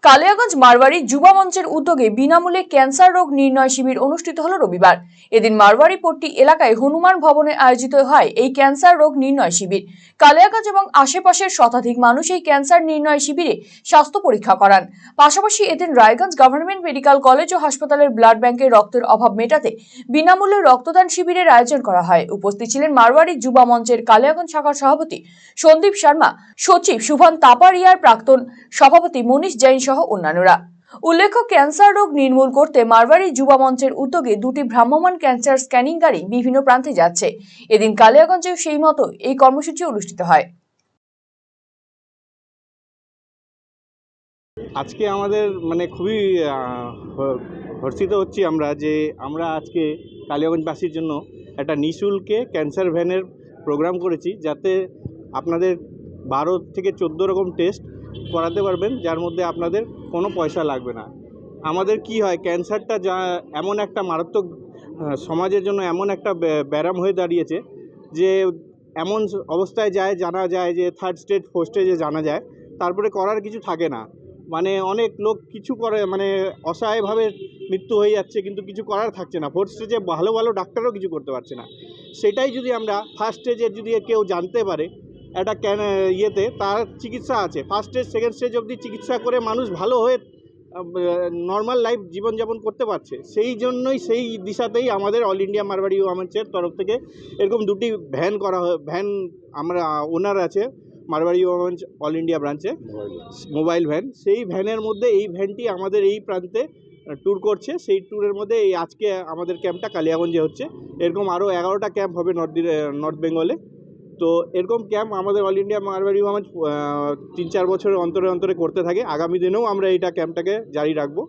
কালিয়াগঞ্জ মারওয়ারি যুবা মঞ্চের উদ্যোগে বিনামূল্যে ক্যান্সার রোগ নির্ণয় শিবির অনুষ্ঠিত হল রবিবার। এদিন মারওয়ারি পট্টি এলাকায় হনুমান ভবনে আয়োজিত হয় এই ক্যান্সার রোগ নির্ণয় শিবির। কালিয়াগঞ্জ এবং আশেপাশের শতাধিক মানুষ এই ক্যান্সার নির্ণয় শিবিরে স্বাস্থ্য পরীক্ষা করান। পাশাপাশি এদিন রায়গঞ্জ গভর্নমেন্ট মেডিকেল কলেজ ও হাসপাতালের ব্লাড ব্যাংকের রক্তের অভাব মেটাতে বিনামূল্যে রক্তদান শিবিরের আয়োজন করা হয়। উপস্থিত ছিলেন মারওয়ারি যুবা মঞ্চের কালিয়াগঞ্জ শাখার সভাপতি সন্দীপ শর্মা, সচিব শুভন তাপারিয়ার, প্রাক্তন সভাপতি মনীষ জৈন সহ অন্যান্যরা। উল্লেখ্য, ক্যান্সার রোগ নির্মূল করতে মারওয়ারি যুবা মঞ্চের উদ্যোগে দুটি ভ্রাম্যমাণ ক্যান্সার স্ক্যানিং গাড়ি বিভিন্ন প্রান্তে যাচ্ছে। এদিন কালিয়াগঞ্জেও সেই মতো এই কর্মসূচি অনুষ্ঠিত হয়। আজকে আমাদের খুবই হর্ষিত হচ্ছি আমরা যে আমরা আজকে কালিয়াগঞ্জবাসীর জন্য একটা নিঃশুল্কে ক্যান্সার ভ্যানের প্রোগ্রাম করেছি, যাতে আপনাদের 12 থেকে 14 রকম টেস্ট করাতে পারবেন, যার মধ্যে আপনাদের কোনো পয়সা লাগবে না। আমাদের কি হয়, ক্যান্সারটা যা এমন একটা মারাত্মক সমাজের জন্য এমন একটা ব্যারাম হয়ে দাঁড়িয়েছে যে এমন অবস্থায় জানা যায় যে 3rd স্টেজ 4th স্টেজে জানা যায়, তারপরে করার কিছু থাকে না। অনেক লোক কিছু করে অসহায়ভাবে মৃত্যু হয়ে যাচ্ছে, কিন্তু কিছু করার থাকছে না। 4th স্টেজে ভালো ভালো ডাক্তারও কিছু করতে পারছে না। সেটাই যদি আমরা 1st স্টেজে যদি কেউ জানতে পারে, একটা ইয়েতে তার চিকিৎসা আছে। 1st স্টেজ 2nd স্টেজ অবধি চিকিৎসা করে মানুষ ভালো হয়ে নর্মাল লাইফ জীবনযাপন করতে পারছে। সেই জন্যই সেই দিশাতেই আমাদের অল ইন্ডিয়া মারওয়ারি ওমেন্সের তরফ থেকে এরকম দুটি ভ্যান করা ভ্যান আমরা ওনার আছে মারওয়ারি ওমেন্স অল ইন্ডিয়া ব্রাঞ্চে মোবাইল ভ্যান। সেই ভ্যানের মধ্যে এই ভ্যানটি আমাদের এই প্রান্তে ট্যুর করছে। সেই ট্যুরের মধ্যে এই আজকে আমাদের ক্যাম্পটা কালিয়াগঞ্জে হচ্ছে। এরকম আরও 11টা ক্যাম্প হবে নর্থ বেঙ্গলে। তো এরকম ক্যাম্প আমাদের অল ইন্ডিয়া মারওয়ারি ওমেন্স 3-4 বছরের অন্তরে অন্তরে করতে থাকে। আগামী দিনেও আমরা এইটা ক্যাম্পটাকে জারি রাখবো।